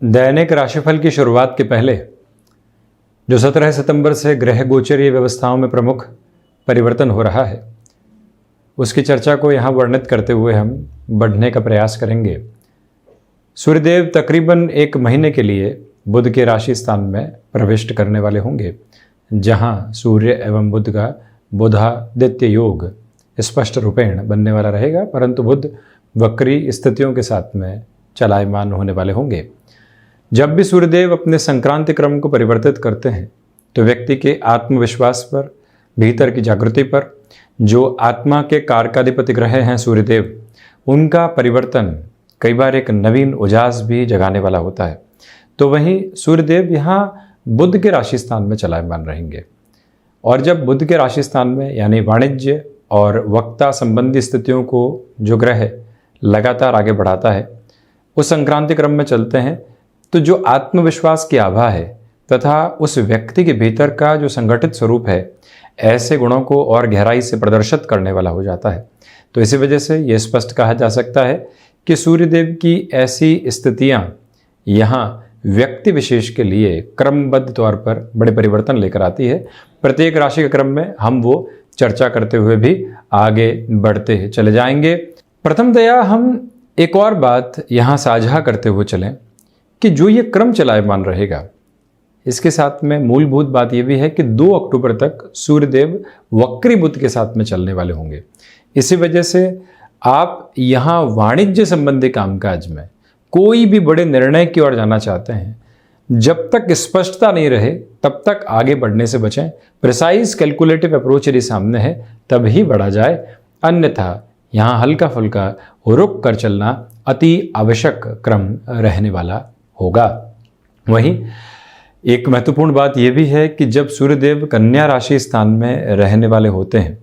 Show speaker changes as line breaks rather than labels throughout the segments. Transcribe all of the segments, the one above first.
दैनिक राशिफल की शुरुआत के पहले जो 17 सितंबर से ग्रह गोचरीय व्यवस्थाओं में प्रमुख परिवर्तन हो रहा है, उसकी चर्चा को यहाँ वर्णित करते हुए हम बढ़ने का प्रयास करेंगे। सूर्यदेव तकरीबन एक महीने के लिए बुध के राशि स्थान में प्रविष्ट करने वाले होंगे, जहाँ सूर्य एवं बुध का बुधादित्य योग स्पष्ट रूपेण बनने वाला रहेगा, परंतु बुध वक्री स्थितियों के साथ में चलायमान होने वाले होंगे। जब भी सूर्यदेव अपने संक्रांति क्रम को परिवर्तित करते हैं तो व्यक्ति के आत्मविश्वास पर, भीतर की जागृति पर, जो आत्मा के कारकाधिपति ग्रह हैं सूर्यदेव, उनका परिवर्तन कई बार एक नवीन उजास भी जगाने वाला होता है। तो वहीं सूर्यदेव यहाँ बुध के राशि स्थान में चलायमान रहेंगे, और जब बुध के राशि स्थान में यानी वाणिज्य और वक्ता संबंधी स्थितियों को जो ग्रह लगातार आगे बढ़ाता है, उस संक्रांति क्रम में चलते हैं, तो जो आत्मविश्वास की आभा है तथा उस व्यक्ति के भीतर का जो संगठित स्वरूप है, ऐसे गुणों को और गहराई से प्रदर्शित करने वाला हो जाता है। तो इसी वजह से ये स्पष्ट कहा जा सकता है कि सूर्यदेव की ऐसी स्थितियां यहाँ व्यक्ति विशेष के लिए क्रमबद्ध तौर पर बड़े परिवर्तन लेकर आती है। प्रत्येक राशि के क्रम में हम वो चर्चा करते हुए भी आगे बढ़ते चले जाएंगे। प्रथमतया हम एक और बात यहाँ साझा करते हुए चलें कि जो ये क्रम चलायमान रहेगा, इसके साथ में मूलभूत बात यह भी है कि 2 अक्टूबर तक सूर्यदेव वक्री बुध के साथ में चलने वाले होंगे। इसी वजह से आप यहाँ वाणिज्य संबंधी कामकाज में कोई भी बड़े निर्णय की ओर जाना चाहते हैं, जब तक स्पष्टता नहीं रहे तब तक आगे बढ़ने से बचें। प्रिसाइज कैलकुलेटिव अप्रोच यदि सामने है तब ही बढ़ा जाए, अन्यथा यहाँ हल्का फुल्का रुक कर चलना अति आवश्यक क्रम रहने वाला होगा। वहीं एक महत्वपूर्ण बात यह भी है कि जब सूर्यदेव कन्या राशि स्थान में रहने वाले होते हैं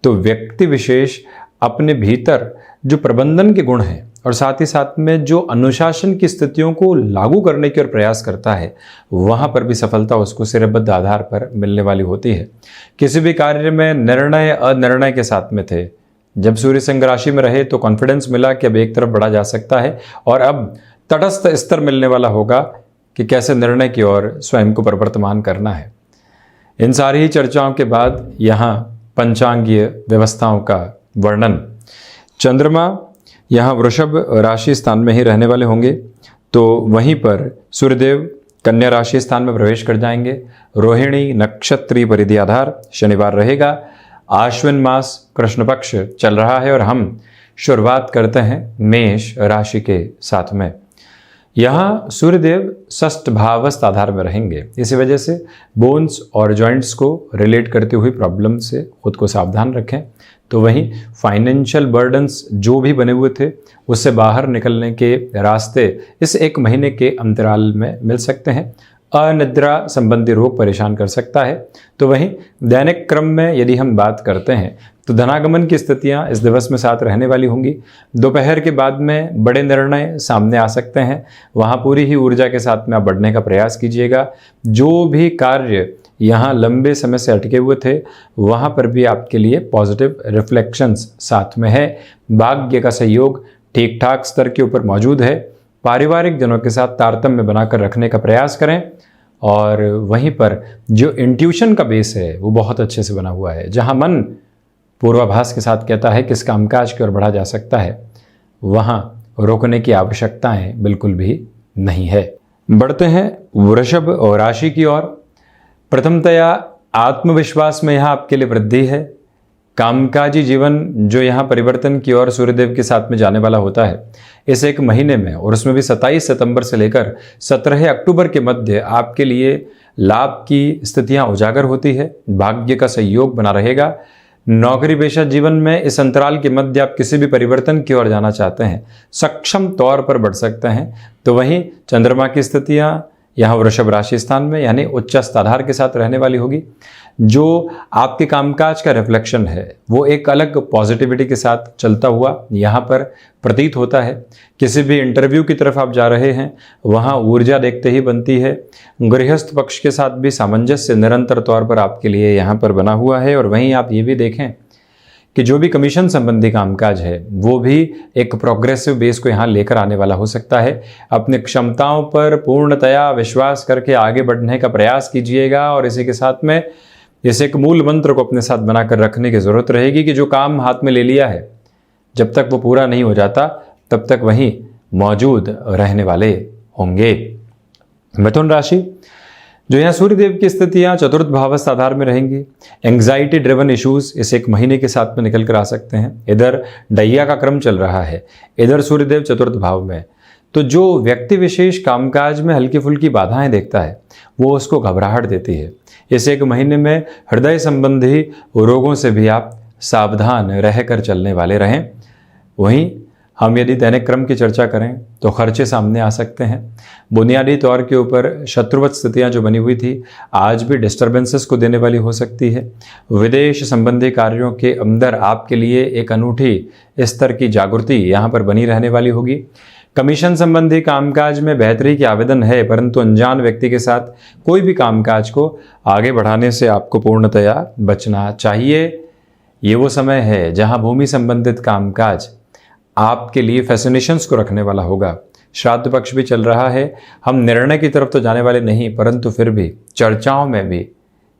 तो व्यक्ति विशेष अपने भीतर जो प्रबंधन के गुण हैं और साथ ही साथ में जो अनुशासन की स्थितियों को लागू करने की ओर प्रयास करता है, वहाँ पर भी सफलता उसको सिरबद्ध आधार पर मिलने वाली होती है। किसी भी कार्य में निर्णय अनिर्णय के साथ में थे, जब सूर्य सिंह राशि में रहे तो कॉन्फिडेंस मिला कि अब एक तरफ बढ़ा जा सकता है, और अब तटस्थ स्तर मिलने वाला होगा कि कैसे निर्णय की ओर स्वयं को प्रवर्तमान करना है। इन सारी ही चर्चाओं के बाद यहाँ पंचांगीय व्यवस्थाओं का वर्णन। चंद्रमा यहाँ वृषभ राशि स्थान में ही रहने वाले होंगे, तो वहीं पर सूर्यदेव कन्या राशि स्थान में प्रवेश कर जाएंगे। रोहिणी नक्षत्रीय परिधि आधार शनिवार रहेगा। आश्विन मास कृष्ण पक्ष चल रहा है और हम शुरुआत करते हैं मेष राशि के साथ में। यहाँ सूर्यदेव षष्ठ भावस्थ आधार में रहेंगे। इसी वजह से बोन्स और जॉइंट्स को रिलेट करती हुई प्रॉब्लम से खुद को सावधान रखें। तो वहीं फाइनेंशियल बर्डन्स जो भी बने हुए थे, उससे बाहर निकलने के रास्ते इस एक महीने के अंतराल में मिल सकते हैं। अनिद्रा संबंधी रोग परेशान कर सकता है। तो वहीं दैनिक क्रम में यदि हम बात करते हैं तो धनागमन की स्थितियां इस दिवस में साथ रहने वाली होंगी। दोपहर के बाद में बड़े निर्णय सामने आ सकते हैं, वहां पूरी ही ऊर्जा के साथ में आप बढ़ने का प्रयास कीजिएगा। जो भी कार्य यहाँ लंबे समय से अटके हुए थे, वहां पर भी आपके लिए पॉजिटिव रिफ्लेक्शंस साथ में है। भाग्य का सहयोग ठीक ठाक स्तर के ऊपर मौजूद है। पारिवारिक जनों के साथ तारतम्य बनाकर रखने का प्रयास करें, और वहीं पर जो इंट्यूशन का बेस है वो बहुत अच्छे से बना हुआ है। जहां मन पूर्वाभास के साथ कहता है किस कामकाज की ओर बढ़ा जा सकता है, वहां रोकने की आवश्यकताएं बिल्कुल भी नहीं है। बढ़ते हैं वृषभ और राशि की ओर। प्रथमतया आत्मविश्वास में यहाँ आपके लिए वृद्धि है। कामकाजी जीवन जो यहाँ परिवर्तन की ओर सूर्यदेव के साथ में जाने वाला होता है इस एक महीने में, और उसमें भी 27 सितंबर से लेकर 17 अक्टूबर के मध्य आपके लिए लाभ की स्थितियां उजागर होती है। भाग्य का सहयोग बना रहेगा। नौकरी पेशा जीवन में इस अंतराल के मध्य आप किसी भी परिवर्तन की ओर जाना चाहते हैं, सक्षम तौर पर बढ़ सकते हैं। तो वहीं चंद्रमा की स्थितियां यहाँ वृषभ राशि स्थान में यानी उच्चस्थ आधार के साथ रहने वाली होगी। जो आपके कामकाज का रिफ्लेक्शन है वो एक अलग पॉजिटिविटी के साथ चलता हुआ यहाँ पर प्रतीत होता है। किसी भी इंटरव्यू की तरफ आप जा रहे हैं, वहाँ ऊर्जा देखते ही बनती है। गृहस्थ पक्ष के साथ भी सामंजस्य निरंतर तौर पर आपके लिए यहाँ पर बना हुआ है। और वहीं आप ये भी देखें कि जो भी कमीशन संबंधी कामकाज है वो भी एक प्रोग्रेसिव बेस को यहाँ लेकर आने वाला हो सकता है। अपनी क्षमताओं पर पूर्णतया विश्वास करके आगे बढ़ने का प्रयास कीजिएगा और इसी के साथ में इस एक मूल मंत्र को अपने साथ बनाकर रखने की ज़रूरत रहेगी कि जो काम हाथ में ले लिया है जब तक वो पूरा नहीं हो जाता तब तक वहीं मौजूद रहने वाले होंगे। मिथुन राशि, जो यहाँ सूर्यदेव की स्थितियाँ चतुर्थ भावस्थ आधार में रहेंगी। एंग्जाइटी ड्रिवन इश्यूज इस एक महीने के साथ में निकल कर आ सकते हैं। इधर डैया का क्रम चल रहा है, इधर सूर्यदेव चतुर्थ भाव में, तो जो व्यक्ति विशेष कामकाज में हल्की फुल्की बाधाएं देखता है वो उसको घबराहट देती है। इस एक महीने में हृदय संबंधी रोगों से भी आप सावधान रहकर चलने वाले रहें। वहीं हम यदि दैनिक क्रम की चर्चा करें तो खर्चे सामने आ सकते हैं। बुनियादी तौर के ऊपर शत्रुवत स्थितियां जो बनी हुई थी आज भी डिस्टर्बेंसेस को देने वाली हो सकती है। विदेश संबंधी कार्यों के अंदर आपके लिए एक अनूठी स्तर की जागृति यहाँ पर बनी रहने वाली होगी। कमीशन संबंधी कामकाज में बेहतरी की आवेदन है, परंतु अनजान व्यक्ति के साथ कोई भी कामकाज को आगे बढ़ाने से आपको पूर्णतया बचना चाहिए। ये वो समय है जहाँ भूमि संबंधित कामकाज आपके लिए फैसिनेशंस को रखने वाला होगा। श्राद्ध पक्ष भी चल रहा है। हम निर्णय की तरफ तो जाने वाले नहीं, परंतु फिर भी चर्चाओं में भी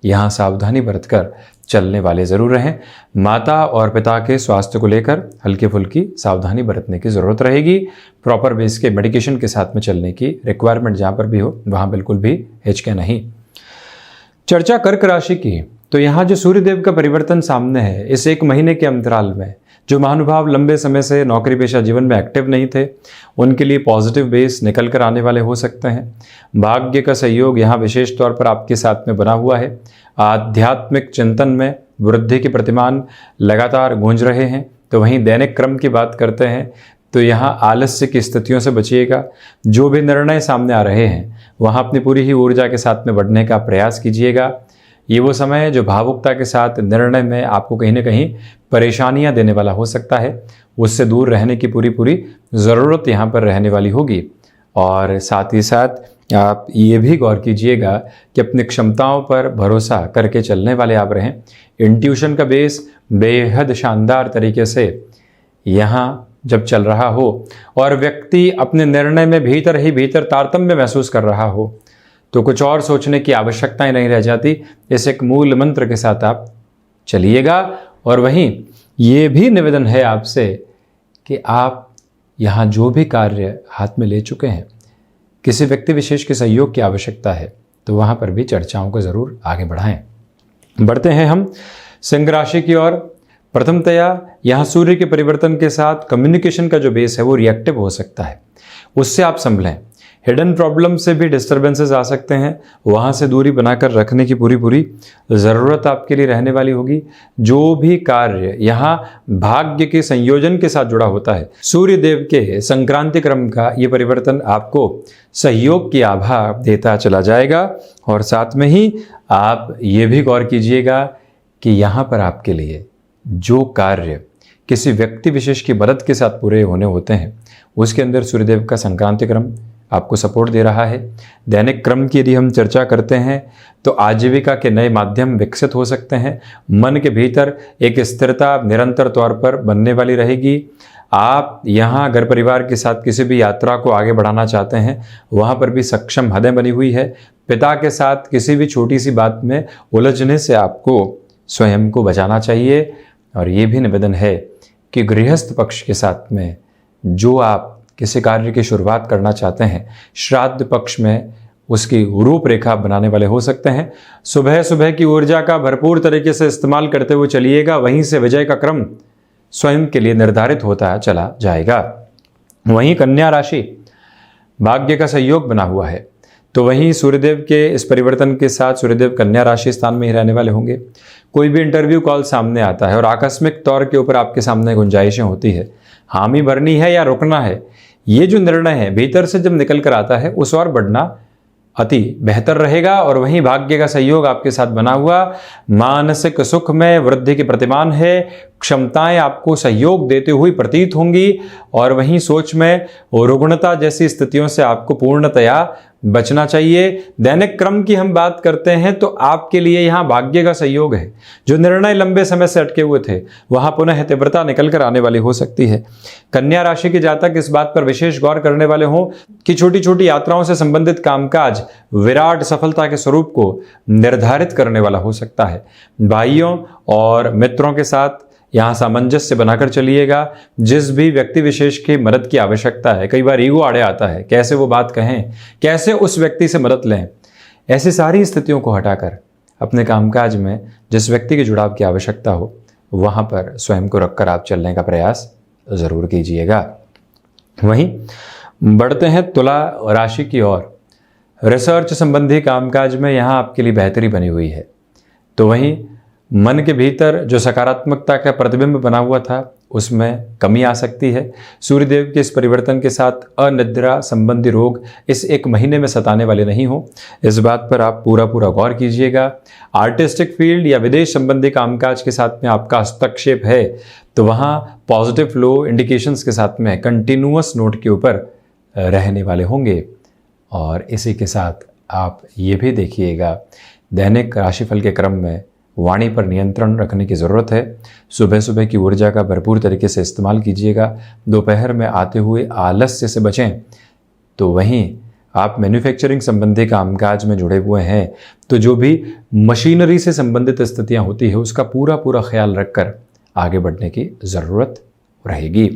यहाँ सावधानी बरतकर चलने वाले ज़रूर रहें। माता और पिता के स्वास्थ्य को लेकर हल्की फुल्की सावधानी बरतने की ज़रूरत रहेगी। प्रॉपर बेस के मेडिकेशन के साथ में चलने की रिक्वायरमेंट जहाँ पर भी हो वहाँ बिल्कुल भी हिचके नहीं। चर्चा कर्क राशि की, तो यहाँ जो सूर्यदेव का परिवर्तन सामने है इस एक महीने के अंतराल में, जो महानुभाव लंबे समय से नौकरी पेशा जीवन में एक्टिव नहीं थे उनके लिए पॉजिटिव बेस निकल कर आने वाले हो सकते हैं। भाग्य का सहयोग यहाँ विशेष तौर पर आपके साथ में बना हुआ है। आध्यात्मिक चिंतन में वृद्धि के प्रतिमान लगातार गूंज रहे हैं। तो वहीं दैनिक क्रम की बात करते हैं तो यहाँ आलस्य की स्थितियों से बचिएगा। जो भी निर्णय सामने आ रहे हैं वहाँ अपनी पूरी ही ऊर्जा के साथ में बढ़ने का प्रयास कीजिएगा। ये वो समय है जो भावुकता के साथ निर्णय में आपको कहीं ना कहीं परेशानियां देने वाला हो सकता है। उससे दूर रहने की पूरी ज़रूरत यहाँ पर रहने वाली होगी। और साथ ही साथ आप ये भी गौर कीजिएगा कि अपनी क्षमताओं पर भरोसा करके चलने वाले आप रहें। इंट्यूशन का बेस बेहद शानदार तरीके से यहाँ जब चल रहा हो और व्यक्ति अपने निर्णय में भीतर ही भीतर तारतम्य महसूस कर रहा हो तो कुछ और सोचने की आवश्यकता ही नहीं रह जाती। इस एक मूल मंत्र के साथ आप चलिएगा। और वहीं ये भी निवेदन है आपसे कि आप यहाँ जो भी कार्य हाथ में ले चुके हैं किसी व्यक्ति विशेष के सहयोग की आवश्यकता है तो वहाँ पर भी चर्चाओं को ज़रूर आगे बढ़ाएं। बढ़ते हैं हम सिंह राशि की ओर। प्रथमतया यहाँ सूर्य के परिवर्तन के साथ कम्युनिकेशन का जो बेस है वो रिएक्टिव हो सकता है, उससे आप संभलें। हिडन प्रॉब्लम से भी डिस्टर्बेंसेस आ सकते हैं, वहाँ से दूरी बनाकर रखने की पूरी ज़रूरत आपके लिए रहने वाली होगी। जो भी कार्य यहाँ भाग्य के संयोजन के साथ जुड़ा होता है, सूर्य देव के संक्रांति क्रम का ये परिवर्तन आपको सहयोग की आभा देता चला जाएगा। और साथ में ही आप ये भी गौर कीजिएगा कि यहाँ पर आपके लिए जो कार्य किसी व्यक्ति विशेष की मदद के साथ पूरे होने होते हैं उसके अंदर सूर्यदेव का संक्रांति क्रम आपको सपोर्ट दे रहा है। दैनिक क्रम की यदि हम चर्चा करते हैं तो आजीविका के नए माध्यम विकसित हो सकते हैं। मन के भीतर एक स्थिरता निरंतर तौर पर बनने वाली रहेगी। आप यहाँ घर परिवार के साथ किसी भी यात्रा को आगे बढ़ाना चाहते हैं वहाँ पर भी सक्षम हदें बनी हुई है। पिता के साथ किसी भी छोटी सी बात में उलझने से आपको स्वयं को बचाना चाहिए। और ये भी निवेदन है कि गृहस्थ पक्ष के साथ में जो आप किसी कार्य की शुरुआत करना चाहते हैं श्राद्ध पक्ष में उसकी रूपरेखा बनाने वाले हो सकते हैं। सुबह सुबह की ऊर्जा का भरपूर तरीके से इस्तेमाल करते हुए चलिएगा, वहीं से विजय का क्रम स्वयं के लिए निर्धारित होता चला जाएगा। वहीं कन्या राशि, भाग्य का सहयोग बना हुआ है तो वहीं सूर्यदेव के इस परिवर्तन के साथ सूर्यदेव कन्या राशि स्थान में ही रहने वाले होंगे। कोई भी इंटरव्यू कॉल सामने आता है और आकस्मिक तौर के ऊपर आपके सामने गुंजाइशें होती है, हामी भरनी है या रुकना है, ये जो निर्णय है भीतर से जब निकल कर आता है उस और बढ़ना अति बेहतर रहेगा। और वहीं भाग्य का सहयोग आपके साथ बना हुआ मानसिक सुख में वृद्धि के प्रतिमान है। क्षमताएं आपको सहयोग देते हुए प्रतीत होंगी और वहीं सोच में रुग्णता जैसी स्थितियों से आपको पूर्णतया बचना चाहिए। दैनिक क्रम की हम बात करते हैं तो आपके लिए यहाँ भाग्य का सहयोग है। जो निर्णय लंबे समय से अटके हुए थे वहां पुनः तीव्रता निकल कर आने वाली हो सकती है। कन्या राशि के जातक इस बात पर विशेष गौर करने वाले हों कि छोटी छोटी यात्राओं से संबंधित कामकाज विराट सफलता के स्वरूप को निर्धारित करने वाला हो सकता है। भाइयों और मित्रों के साथ यहाँ सामंजस्य बनाकर चलिएगा। जिस भी व्यक्ति विशेष की मदद की आवश्यकता है, कई बार ईगो आड़े आता है, कैसे वो बात कहें, कैसे उस व्यक्ति से मदद लें, ऐसी सारी स्थितियों को हटाकर अपने कामकाज में जिस व्यक्ति के जुड़ाव की आवश्यकता हो वहाँ पर स्वयं को रखकर आप चलने का प्रयास ज़रूर कीजिएगा। वहीं बढ़ते हैं तुला राशि की ओर। रिसर्च संबंधी कामकाज में यहाँ आपके लिए बेहतरी बनी हुई है। तो वहीं मन के भीतर जो सकारात्मकता का प्रतिबिंब बना हुआ था उसमें कमी आ सकती है। सूर्यदेव के इस परिवर्तन के साथ अनिद्रा संबंधी रोग इस एक महीने में सताने वाले नहीं हो, इस बात पर आप पूरा गौर कीजिएगा। आर्टिस्टिक फील्ड या विदेश संबंधी कामकाज के साथ में आपका हस्तक्षेप है तो वहाँ पॉजिटिव फ्लो इंडिकेशंस के साथ में कंटिन्यूअस नोट के ऊपर रहने वाले होंगे। और इसी के साथ आप ये भी देखिएगा, दैनिक राशिफल के क्रम में वाणी पर नियंत्रण रखने की ज़रूरत है। सुबह सुबह की ऊर्जा का भरपूर तरीके से इस्तेमाल कीजिएगा। दोपहर में आते हुए आलस्य से बचें। तो वहीं आप मैन्युफैक्चरिंग संबंधी कामकाज में जुड़े हुए हैं तो जो भी मशीनरी से संबंधित स्थितियां होती है उसका पूरा ख्याल रखकर आगे बढ़ने की ज़रूरत रहेगी।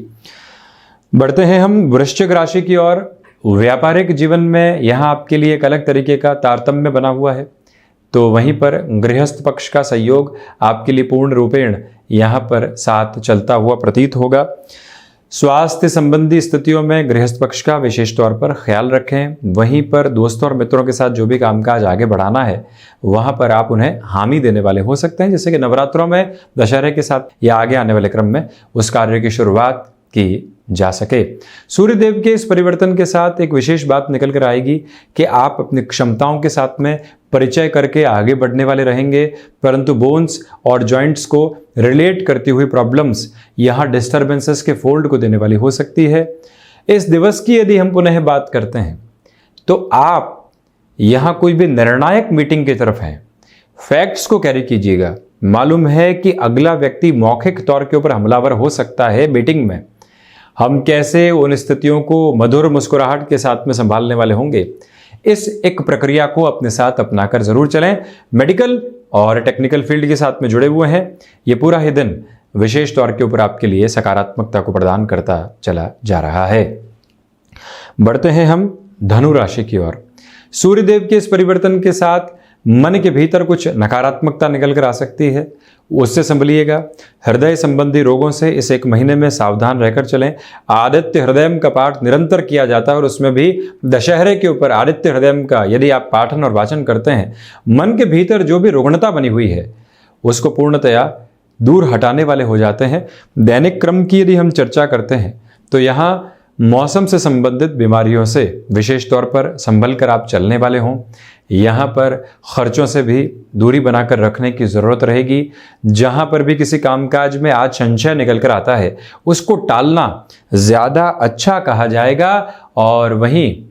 बढ़ते हैं हम वृश्चिक राशि की ओर। व्यापारिक जीवन में यहाँ आपके लिए एक अलग तरीके का तारतम्य बना हुआ है। तो वहीं पर गृहस्थ पक्ष का सहयोग आपके लिए पूर्ण रूपेण यहाँ पर साथ चलता हुआ प्रतीत होगा। स्वास्थ्य संबंधी स्थितियों में गृहस्थ पक्ष का विशेष तौर पर ख्याल रखें। वहीं पर दोस्तों और मित्रों के साथ जो भी कामकाज आगे बढ़ाना है वहाँ पर आप उन्हें हामी देने वाले हो सकते हैं, जैसे कि नवरात्रों में दशहरे के साथ या आगे आने वाले क्रम में उस कार्य की शुरुआत की जा सके। सूर्यदेव के इस परिवर्तन के साथ एक विशेष बात निकल कर आएगी कि आप अपनी क्षमताओं के साथ में परिचय करके आगे बढ़ने वाले रहेंगे, परंतु बोन्स और जॉइंट्स को रिलेट करती हुई प्रॉब्लम्स यहाँ डिस्टर्बेंसेस के फोल्ड को देने वाली हो सकती है। इस दिवस की यदि हम पुनः बात करते हैं तो आप यहाँ कोई भी निर्णायक मीटिंग की तरफ हैं, फैक्ट्स को कैरी कीजिएगा। मालूम है कि अगला व्यक्ति मौखिक तौर के ऊपर हमलावर हो सकता है मीटिंग में। हम कैसे उन स्थितियों को मधुर मुस्कुराहट के साथ में संभालने वाले होंगे, इस एक प्रक्रिया को अपने साथ अपनाकर जरूर चलें। मेडिकल और टेक्निकल फील्ड के साथ में जुड़े हुए हैं, ये पूरा ही दिन विशेष तौर के ऊपर आपके लिए सकारात्मकता को प्रदान करता चला जा रहा है। बढ़ते हैं हम धनु राशि की ओर। सूर्यदेव के इस परिवर्तन के साथ मन के भीतर कुछ नकारात्मकता निकल कर आ सकती है, उससे संभलिएगा। हृदय संबंधी रोगों से इस एक महीने में सावधान रहकर चलें। आदित्य हृदयम का पाठ निरंतर किया जाता है और उसमें भी दशहरे के ऊपर आदित्य हृदयम का यदि आप पाठन और वाचन करते हैं, मन के भीतर जो भी रुग्णता बनी हुई है उसको पूर्णतया दूर हटाने वाले हो जाते हैं। दैनिक क्रम की यदि हम चर्चा करते हैं तो यहाँ मौसम से संबंधित बीमारियों से विशेष तौर पर संभल कर आप चलने वाले हों। यहाँ पर खर्चों से भी दूरी बनाकर रखने की ज़रूरत रहेगी। जहाँ पर भी किसी कामकाज में आज संशय निकल कर आता है उसको टालना ज़्यादा अच्छा कहा जाएगा। और वहीं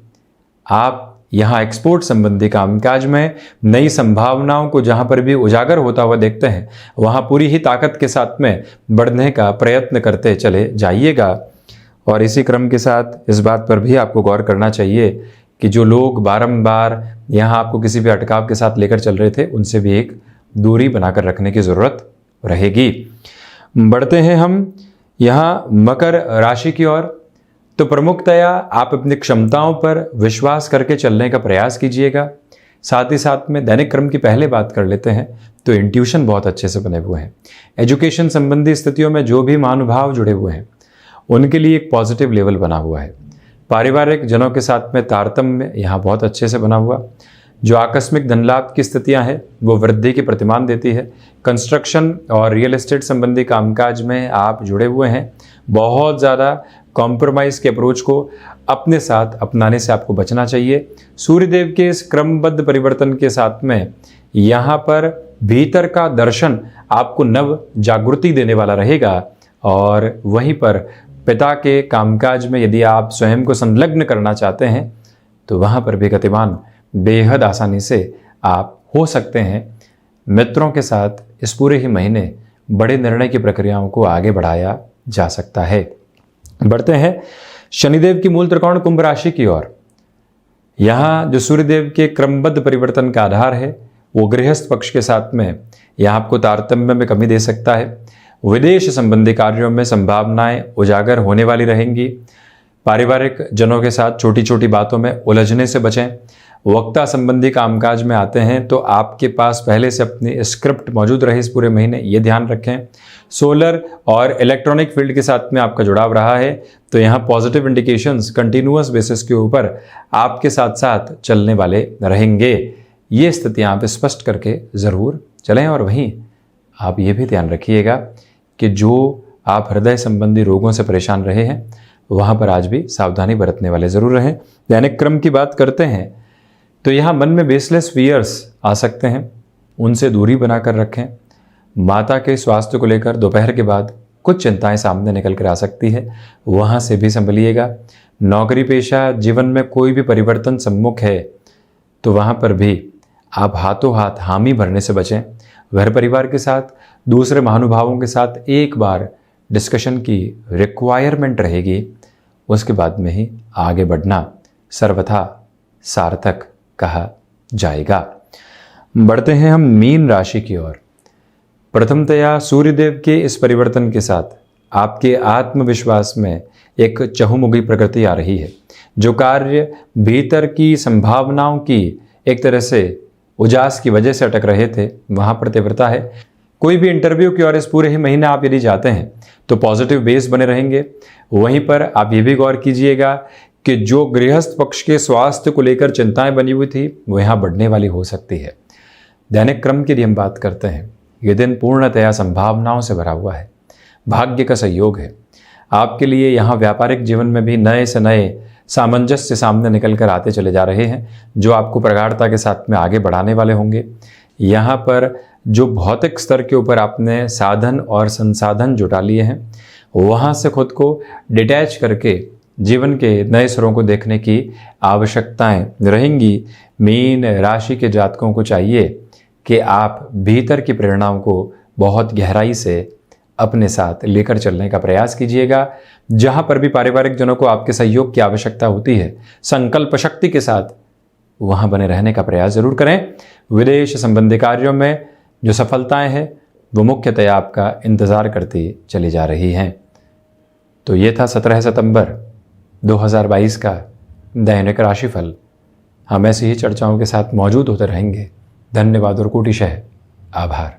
आप यहाँ एक्सपोर्ट संबंधी कामकाज में नई संभावनाओं को जहाँ पर भी उजागर होता हुआ देखते हैं वहाँ पूरी ही ताकत के साथ में बढ़ने का प्रयत्न करते चले जाइएगा। और इसी क्रम के साथ इस बात पर भी आपको गौर करना चाहिए कि जो लोग बारंबार यहाँ आपको किसी भी अटकाव के साथ लेकर चल रहे थे उनसे भी एक दूरी बनाकर रखने की ज़रूरत रहेगी। बढ़ते हैं हम यहाँ मकर राशि की ओर। तो प्रमुखतया आप अपनी क्षमताओं पर विश्वास करके चलने का प्रयास कीजिएगा। साथ ही साथ में दैनिक क्रम की पहले बात कर लेते हैं तो इंट्यूशन बहुत अच्छे से बने हुए हैं। एजुकेशन संबंधी स्थितियों में जो भी महानुभाव जुड़े हुए हैं उनके लिए एक पॉजिटिव लेवल बना हुआ है। पारिवारिक जनों के साथ में तारतम्य यहाँ बहुत अच्छे से बना हुआ। जो आकस्मिक धन लाभ की स्थितियाँ हैं वो वृद्धि की प्रतिमान देती है। कंस्ट्रक्शन और रियल एस्टेट संबंधी कामकाज में आप जुड़े हुए हैं। बहुत ज़्यादा कॉम्प्रोमाइज़ के अप्रोच को अपने साथ अपनाने से आपको बचना चाहिए। सूर्यदेव के इस क्रमबद्ध परिवर्तन के साथ में यहाँ पर भीतर का दर्शन आपको नव जागृति देने वाला रहेगा। और वहीं पर पिता के कामकाज में यदि आप स्वयं को संलग्न करना चाहते हैं तो वहाँ पर भी गतिमान बेहद आसानी से आप हो सकते हैं। मित्रों के साथ इस पूरे ही महीने बड़े निर्णय की प्रक्रियाओं को आगे बढ़ाया जा सकता है। बढ़ते हैं शनिदेव की मूल त्रिकोण कुंभ राशि की ओर। यहाँ जो सूर्यदेव के क्रमबद्ध परिवर्तन का आधार है वो गृहस्थ पक्ष के साथ में यह आपको तारतम्य में कमी दे सकता है। विदेश संबंधी कार्यों में संभावनाएं उजागर होने वाली रहेंगी। पारिवारिक जनों के साथ छोटी छोटी बातों में उलझने से बचें। वक्ता संबंधी कामकाज में आते हैं तो आपके पास पहले से अपनी स्क्रिप्ट मौजूद रहे इस पूरे महीने, ये ध्यान रखें। सोलर और इलेक्ट्रॉनिक फील्ड के साथ में आपका जुड़ाव रहा है तो यहाँ पॉजिटिव इंडिकेशंस कंटिन्यूअस बेसिस के ऊपर आपके साथ साथ चलने वाले रहेंगे। ये स्थितियाँ आप स्पष्ट करके ज़रूर चलें। और वहीं आप ये भी ध्यान रखिएगा कि जो आप हृदय संबंधी रोगों से परेशान रहे हैं वहाँ पर आज भी सावधानी बरतने वाले ज़रूर रहें। दैनिक क्रम की बात करते हैं तो यहाँ मन में बेसलेस फियर्स आ सकते हैं, उनसे दूरी बनाकर रखें। माता के स्वास्थ्य को लेकर दोपहर के बाद कुछ चिंताएं सामने निकल कर आ सकती है, वहाँ से भी संभलिएगा। नौकरी पेशा जीवन में कोई भी परिवर्तन सम्मुख है तो वहाँ पर भी आप हाथों हाथ हामी भरने से बचें। घर परिवार के साथ दूसरे महानुभावों के साथ एक बार डिस्कशन की रिक्वायरमेंट रहेगी, उसके बाद में ही आगे बढ़ना सर्वथा सार्थक कहा जाएगा। बढ़ते हैं हम मीन राशि की ओर। प्रथमतया सूर्यदेव के इस परिवर्तन के साथ आपके आत्मविश्वास में एक चहुमुखी प्रकृति आ रही है। जो कार्य भीतर की संभावनाओं की एक तरह से उजास की वजह से अटक रहे थे वहाँ पर तीव्रता है। कोई भी इंटरव्यू की ओर इस पूरे ही महीने आप यदि जाते हैं तो पॉजिटिव बेस बने रहेंगे। वहीं पर आप ये भी गौर कीजिएगा कि जो गृहस्थ पक्ष के स्वास्थ्य को लेकर चिंताएं बनी हुई थी वो यहाँ बढ़ने वाली हो सकती है। दैनिक क्रम की यदि हम बात करते हैं, ये दिन पूर्णतया संभावनाओं से भरा हुआ है, भाग्य का सहयोग है। आपके लिए यहाँ व्यापारिक जीवन में भी नए से नए सामंजस्य सामने निकल कर आते चले जा रहे हैं जो आपको प्रगाढ़ता के साथ में आगे बढ़ाने वाले होंगे। यहाँ पर जो भौतिक स्तर के ऊपर आपने साधन और संसाधन जुटा लिए हैं वहाँ से खुद को डिटैच करके जीवन के नए स्वरों को देखने की आवश्यकताएं रहेंगी। मीन राशि के जातकों को चाहिए कि आप भीतर की प्रेरणाओं को बहुत गहराई से अपने साथ लेकर चलने का प्रयास कीजिएगा। जहां पर भी पारिवारिक जनों को आपके सहयोग की आवश्यकता होती है, संकल्प शक्ति के साथ वहां बने रहने का प्रयास जरूर करें। विदेश संबंधी कार्यों में जो सफलताएं हैं वो मुख्यतया आपका इंतजार करती चली जा रही हैं। तो ये था 17 सितंबर 2022 का दैनिक राशिफल। हम ऐसी ही चर्चाओं के साथ मौजूद होते रहेंगे। धन्यवाद और कोटिशः आभार।